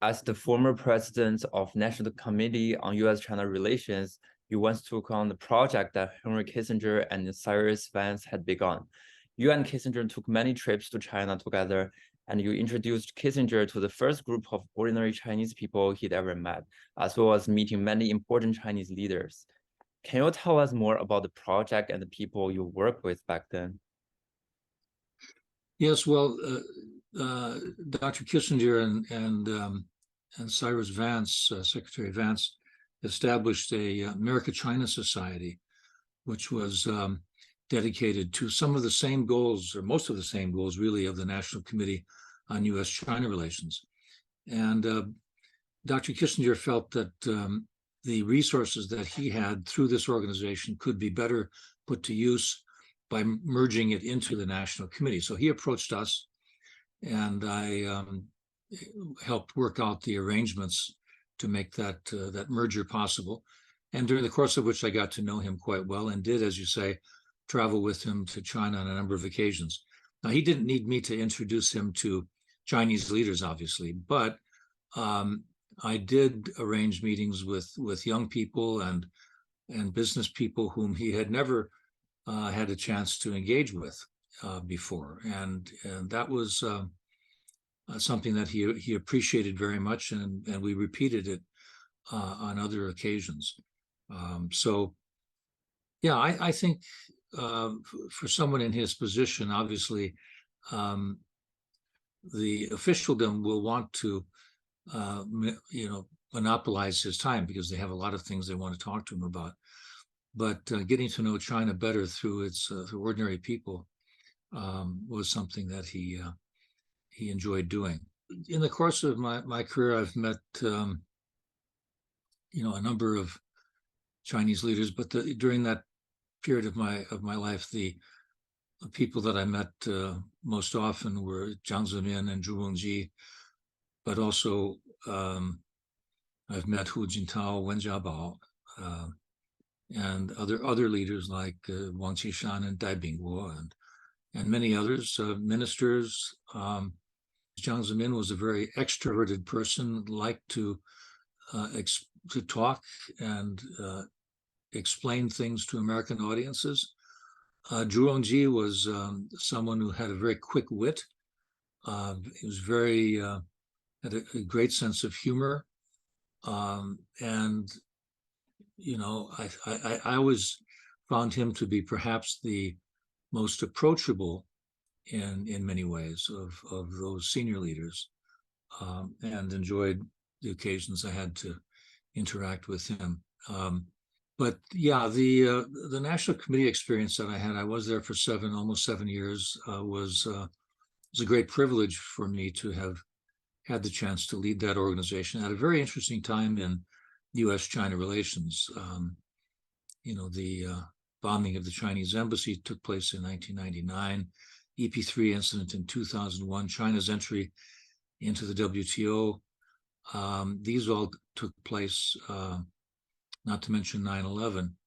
As the former president of National Committee on U.S.-China Relations, you once took on the project that Henry Kissinger and Cyrus Vance had begun. You and Kissinger took many trips to China together, and you introduced Kissinger to the first group of ordinary Chinese people he'd ever met, as well as meeting many important Chinese leaders. Can you tell us more about the project and the people you worked with back then? Yes, well, Dr. Kissinger and Cyrus Vance, Secretary Vance, established a America-China Society, which was dedicated to some of the same goals, or most of the same goals, really, of the National Committee on U.S.-China Relations. And Dr. Kissinger felt that the resources that he had through this organization could be better put to use by merging it into the National Committee. So he approached us, and I helped work out the arrangements to make that merger possible. And during the course of which I got to know him quite well and did, as you say, travel with him to China on a number of occasions. Now, he didn't need me to introduce him to Chinese leaders, obviously, but I did arrange meetings with young people and business people whom he had never had a chance to engage with before, and that was something that he appreciated very much, and we repeated it on other occasions. So, yeah, I think for someone in his position, obviously, the officialdom will want to, monopolize his time because they have a lot of things they want to talk to him about. But getting to know China better through through ordinary people was something that he enjoyed doing. In the course of my career, I've met a number of Chinese leaders, but during that period of my life, the people that I met most often were Jiang Zemin and Zhu Rongji, but also I've met Hu Jintao, Wen Jiabao, and other leaders like Wang Qishan and Dai Bingguo and many others, ministers. Jiang Zemin was a very extroverted person, liked to talk and explain things to American audiences. Zhu Rongji was someone who had a very quick wit. He was had a great sense of humor, and I always found him to be perhaps the most approachable in many ways of those senior leaders, and enjoyed the occasions I had to interact with him. But yeah, the National Committee experience that I had, I was there for almost 7 years, was a great privilege for me to have had the chance to lead that organization at a very interesting time in U.S.-China relations. The bombing of the Chinese embassy took place in 1999, EP3 incident in 2001, China's entry into the WTO. These all took place, not to mention 9/11,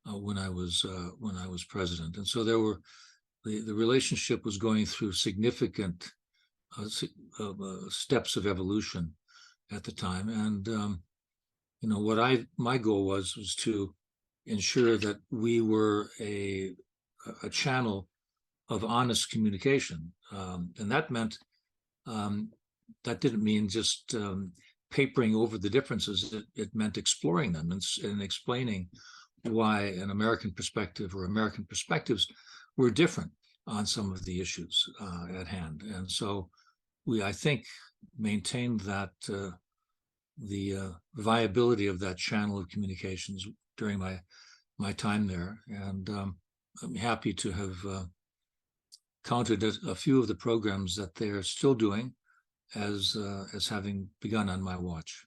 when I was president. And so the relationship was going through significant steps of evolution at the time. And my goal was to ensure that we were a channel of honest communication, and that meant that didn't mean just papering over the differences. It meant exploring them and explaining why an American perspective or American perspectives were different on some of the issues at hand. And so I think, maintained that the viability of that channel of communications during my time there. And I'm happy to have counted a few of the programs that they're still doing as having begun on my watch.